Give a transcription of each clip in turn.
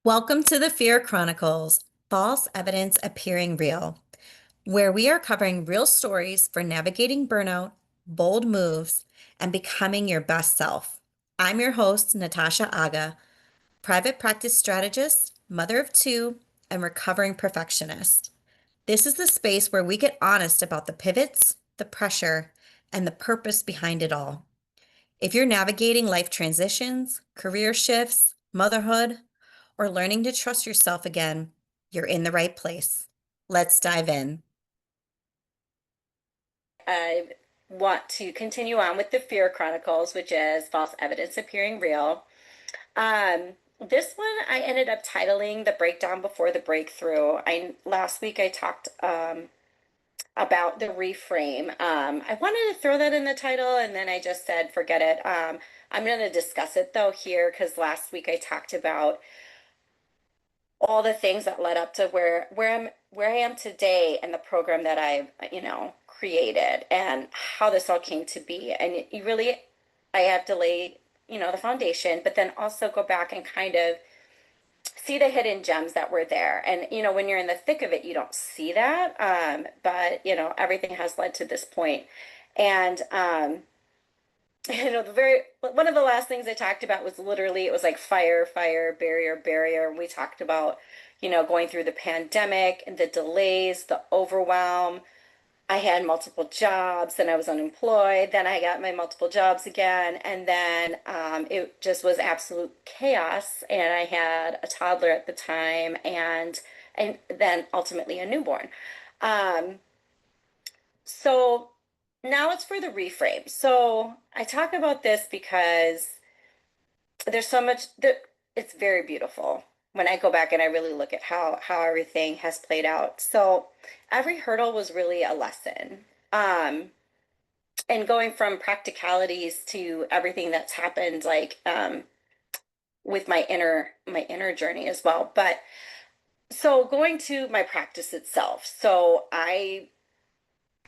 Welcome to the F.E.A.R Chronicles, false evidence appearing real, where we are covering real stories for navigating burnout, bold moves, and becoming your best self. I'm your host, Natasha-Agha, private practice strategist, mother of two, and recovering perfectionist. This is the space where we get honest about the pivots, the pressure, and the purpose behind it all. If you're navigating life transitions, career shifts, motherhood, or learning to trust yourself again, you're in the right place. Let's dive in. I want to continue on with the F.E.A.R Chronicles, which is false evidence appearing real. This one I ended up titling "The Breakdown Before the Breakthrough." I last week I talked about the reframe. I wanted to throw that in the title, and then I just said forget it. I'm going to discuss it though here because last week I talked about all the things that led up to where I am today and the program that I've created and how this all came to be. And you really I have to lay the foundation, but then also go back and kind of see the hidden gems that were there. And when you're in the thick of it, you don't see that. But everything has led to this point. And the very one of the last things I talked about was literally it was like fire, fire, barrier, barrier. And we talked about, going through the pandemic and the delays, the overwhelm. I had multiple jobs, then I was unemployed, then I got my multiple jobs again, and then it just was absolute chaos. And I had a toddler at the time, and then ultimately a newborn. Um, so now it's for the reframe. So I talk about this because there's so much that it's very beautiful when I go back and I really look at how everything has played out. So every hurdle was really a lesson. Um, and going from practicalities to everything that's happened, like with my inner journey as well. But so going to my practice itself. So I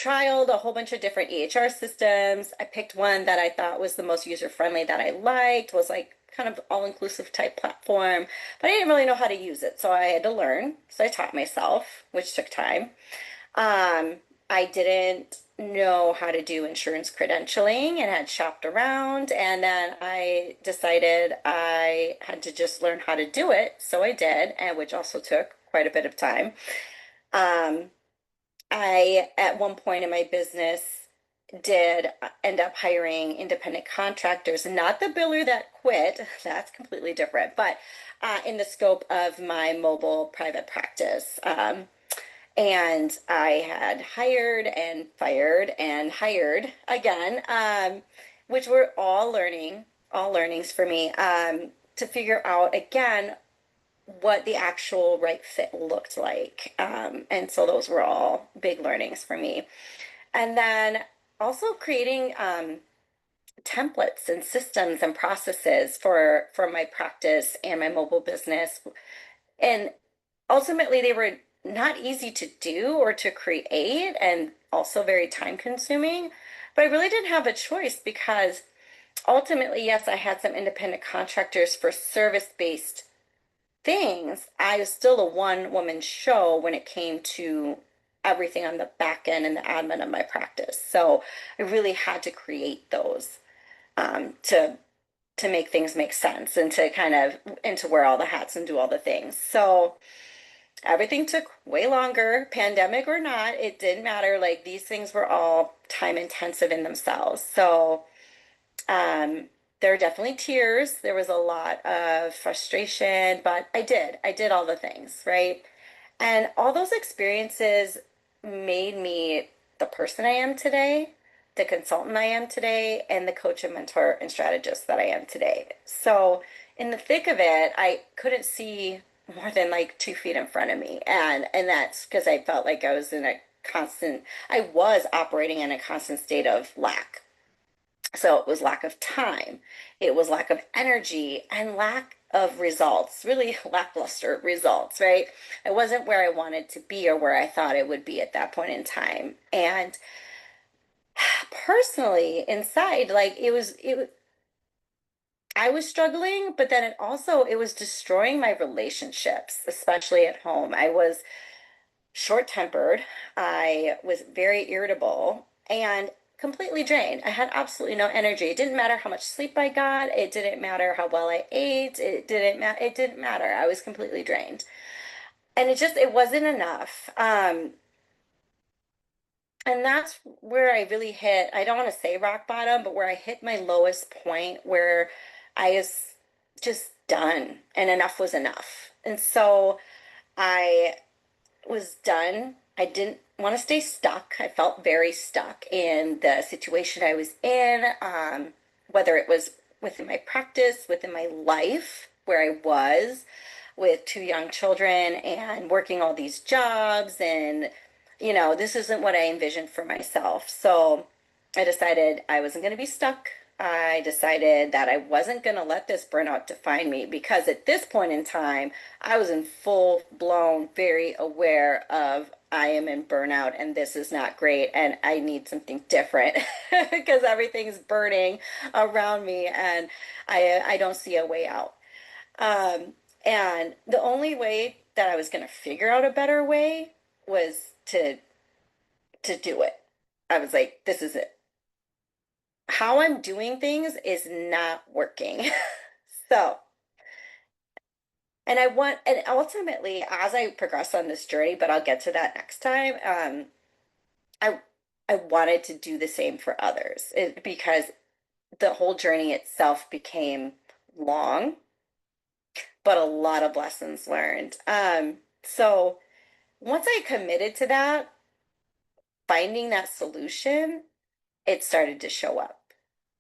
trialed a whole bunch of different EHR systems. I picked one that I thought was the most user friendly that I liked, was like kind of all inclusive type platform, but I didn't really know how to use it. So I had to learn. So I taught myself, which took time. Um, I didn't know how to do insurance credentialing and had shopped around. And then I decided I had to just learn how to do it. So I did, and which also took quite a bit of time. Um, I, at one point in my business, did end up hiring independent contractors, not the biller that quit, that's completely different, but in the scope of my mobile private practice. And I had hired and fired and hired again, which were all learnings for me, to figure out again what the actual right fit looked like. And so those were all big learnings for me. And then also creating templates and systems and processes for my practice and my mobile business. And ultimately, they were not easy to do or to create and also very time consuming. But I really didn't have a choice because ultimately, yes, I had some independent contractors for service-based things. I was still a one-woman show when it came to everything on the back end and the admin of my practice. So I really had to create those to make things make sense and to kind of and to wear all the hats and do all the things. So everything took way longer, pandemic or not, it didn't matter. Like these things were all time intensive in themselves. So um, there were definitely tears. There was a lot of frustration, but I did all the things, right? And all those experiences made me the person I am today, the consultant I am today, and the coach and mentor and strategist that I am today. So in the thick of it, I couldn't see more than like 2 feet in front of me. And that's because I felt like I was operating in a constant state of lack. So it was lack of time, it was lack of energy, and lack of results, really lackluster results, right? I wasn't where I wanted to be or where I thought I would be at that point in time. And personally, inside, like I was struggling, but then it was destroying my relationships, especially at home. I was short-tempered. I was very irritable and completely drained. I had absolutely no energy. It didn't matter how much sleep I got. It didn't matter how well I ate. It didn't matter. I was completely drained. And it wasn't enough. And that's where I really hit, I don't want to say rock bottom, but where I hit my lowest point where I was just done and enough was enough. And so I was done. I didn't want to stay stuck. I felt very stuck in the situation I was in, whether it was within my practice, within my life, where I was with two young children and working all these jobs. And, this isn't what I envisioned for myself. So I decided I wasn't going to be stuck. I decided that I wasn't going to let this burnout define me because at this point in time, I was in full blown, very aware of I am in burnout and this is not great and I need something different because everything's burning around me and I don't see a way out. Um, and the only way that I was going to figure out a better way was to do it. I was like, this is it. How I'm doing things is not working. So, and ultimately, as I progress on this journey, but I'll get to that next time, I I wanted to do the same for others because the whole journey itself became long, but a lot of lessons learned. So once I committed to that, finding that solution, it started to show up.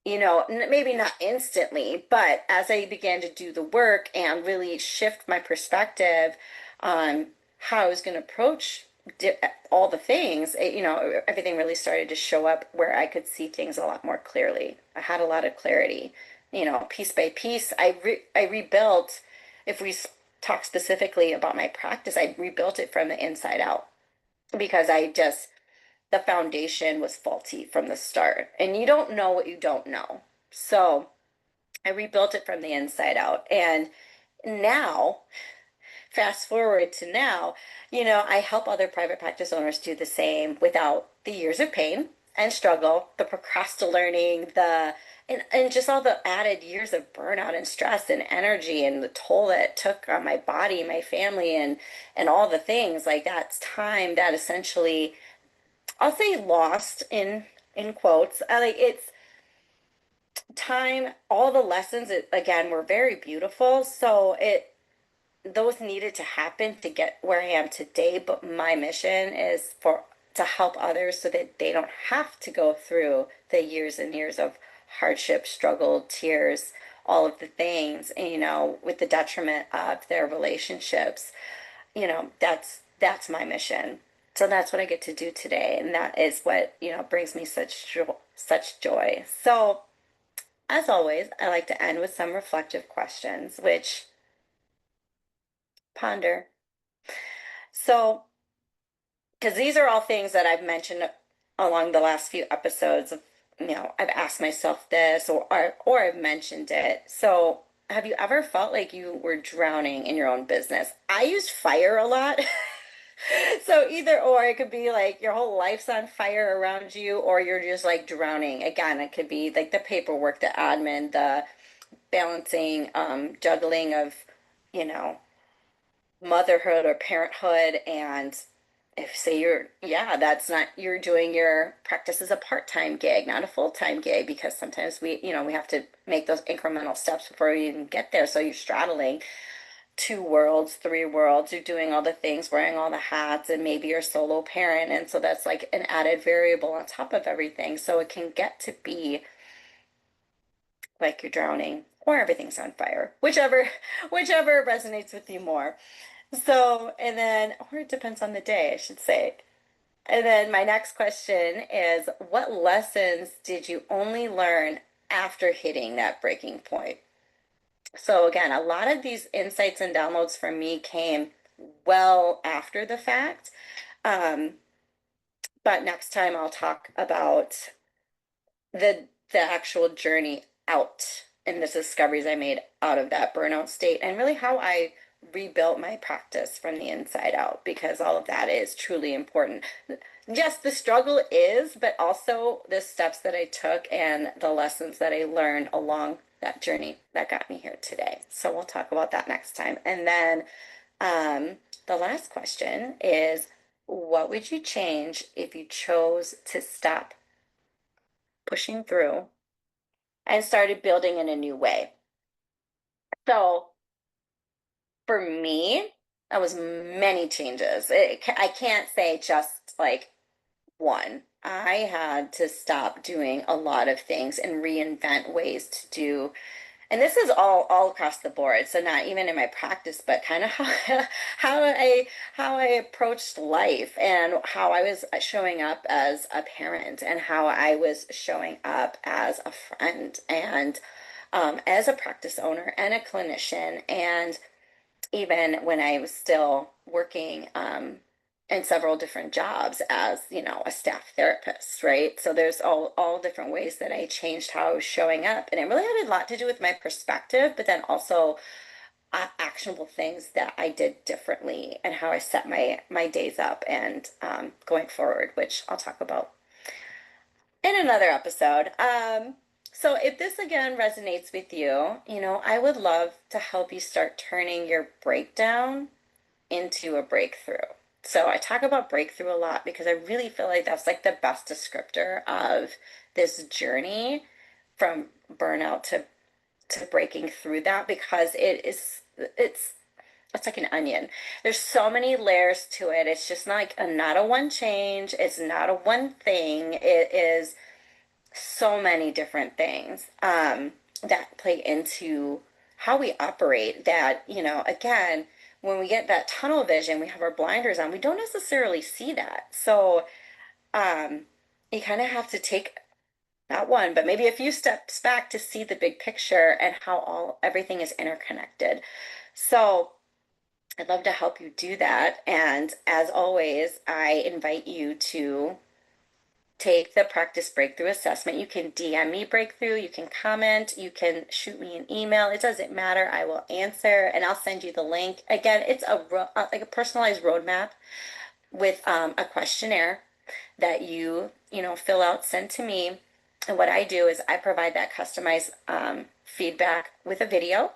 Maybe not instantly, but as I began to do the work and really shift my perspective on how I was going to approach all the things, everything really started to show up where I could see things a lot more clearly. I had a lot of clarity, piece by piece. I rebuilt, if we talk specifically about my practice, I rebuilt it from the inside out because the foundation was faulty from the start. And you don't know what you don't know. So I rebuilt it from the inside out. And now, fast forward to now, I help other private practice owners do the same without the years of pain and struggle, the procrastinating, and just all the added years of burnout and stress and energy and the toll that it took on my body, my family, and all the things. Like that's time that essentially I'll say lost in quotes. It's time, all the lessons again were very beautiful. So it those needed to happen to get where I am today, but my mission is for to help others so that they don't have to go through the years and years of hardship, struggle, tears, all of the things, and, with the detriment of their relationships. That's my mission. So that's what I get to do today, and that is what, brings me such joy. So, as always, I like to end with some reflective questions, which ponder. So, because these are all things that I've mentioned along the last few episodes of, I've asked myself this or I've mentioned it. So, have you ever felt like you were drowning in your own business? I use fire a lot. So either or, it could be like your whole life's on fire around you, or you're just like drowning. Again, it could be like the paperwork, the admin, the balancing, juggling of, you know, motherhood or parenthood. And if say that's not, you're doing your practice as a part-time gig, not a full-time gig, because sometimes we have to make those incremental steps before we even get there. So you're straddling two worlds, three worlds. You're doing all the things, wearing all the hats, and maybe you're a solo parent. And so that's like an added variable on top of everything. So it can get to be like you're drowning or everything's on fire, whichever resonates with you more. So, and then, or it depends on the day, I should say. And then my next question is, what lessons did you only learn after hitting that breaking point? So again, a lot of these insights and downloads for me came well after the fact. Um, but next time I'll talk about the actual journey out. and the discoveries I made out of that burnout state, and really how I rebuilt my practice from the inside out, because all of that is truly important. Yes, the struggle is, but also the steps that I took and the lessons that I learned along that journey that got me here today. So we'll talk about that next time. And then the last question is, what would you change if you chose to stop pushing through and started building in a new way? So for me, that was many changes. I can't say just like one. I had to stop doing a lot of things and reinvent ways to do. And this is all across the board. So not even in my practice, but kind of how how I how I approached life and how I was showing up as a parent and how I was showing up as a friend and as a practice owner and a clinician, and even when I was still working in several different jobs as, a staff therapist, right? So there's all different ways that I changed how I was showing up. And it really had a lot to do with my perspective, but then also actionable things that I did differently and how I set my days up and going forward, which I'll talk about in another episode. So if this again resonates with you, I would love to help you start turning your breakdown into a breakthrough. So I talk about breakthrough a lot because I really feel like that's like the best descriptor of this journey from burnout to breaking through that, because it's like an onion. There's so many layers to it. It's just not a one change. It's not a one thing. It is so many different things that play into how we operate, that, again, when we get that tunnel vision, we have our blinders on, we don't necessarily see that. So um, you kind of have to take not one, but maybe a few steps back to see the big picture and how everything is interconnected. So I'd love to help you do that. And as always, I invite you to take the practice breakthrough assessment. You can DM me breakthrough, you can comment, you can shoot me an email. It doesn't matter. I will answer and I'll send you the link. Again, it's like a personalized roadmap with a questionnaire that you fill out, send to me. And what I do is I provide that customized feedback with a video,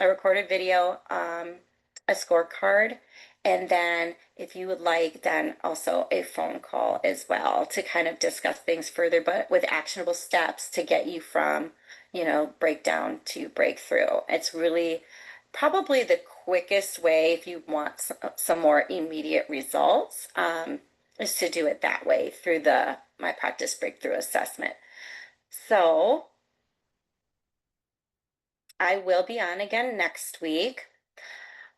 a recorded video, a scorecard, and then if you would like, then also a phone call as well to kind of discuss things further, but with actionable steps to get you from, breakdown to breakthrough. It's really probably the quickest way if you want some more immediate results, is to do it that way through the my practice breakthrough assessment. So I will be on again next week.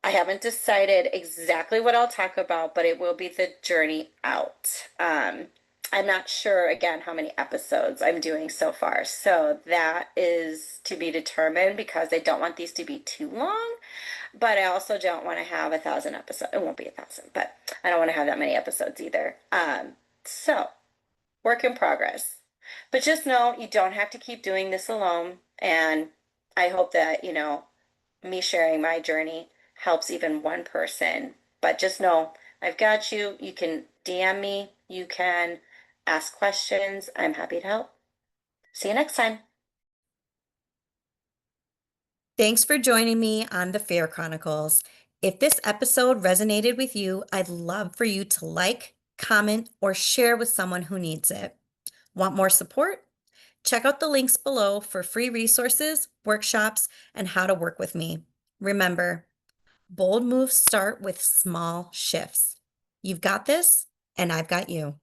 I haven't decided exactly what I'll talk about, but it will be the journey out. I'm not sure again how many episodes I'm doing so far. So that is to be determined because I don't want these to be too long, but I also don't want to have 1,000 episodes. It won't be 1,000, but I don't want to have that many episodes either. So work in progress. But just know you don't have to keep doing this alone. And I hope that, me sharing my journey helps even one person. But just know I've got you. You can DM me, you can ask questions. I'm happy to help. See you next time. Thanks for joining me on the F.E.A.R Chronicles. If this episode resonated with you, I'd love for you to like, comment, or share with someone who needs it. Want more support? Check out the links below for free resources, workshops, and how to work with me. Remember, bold moves start with small shifts. You've got this, and I've got you.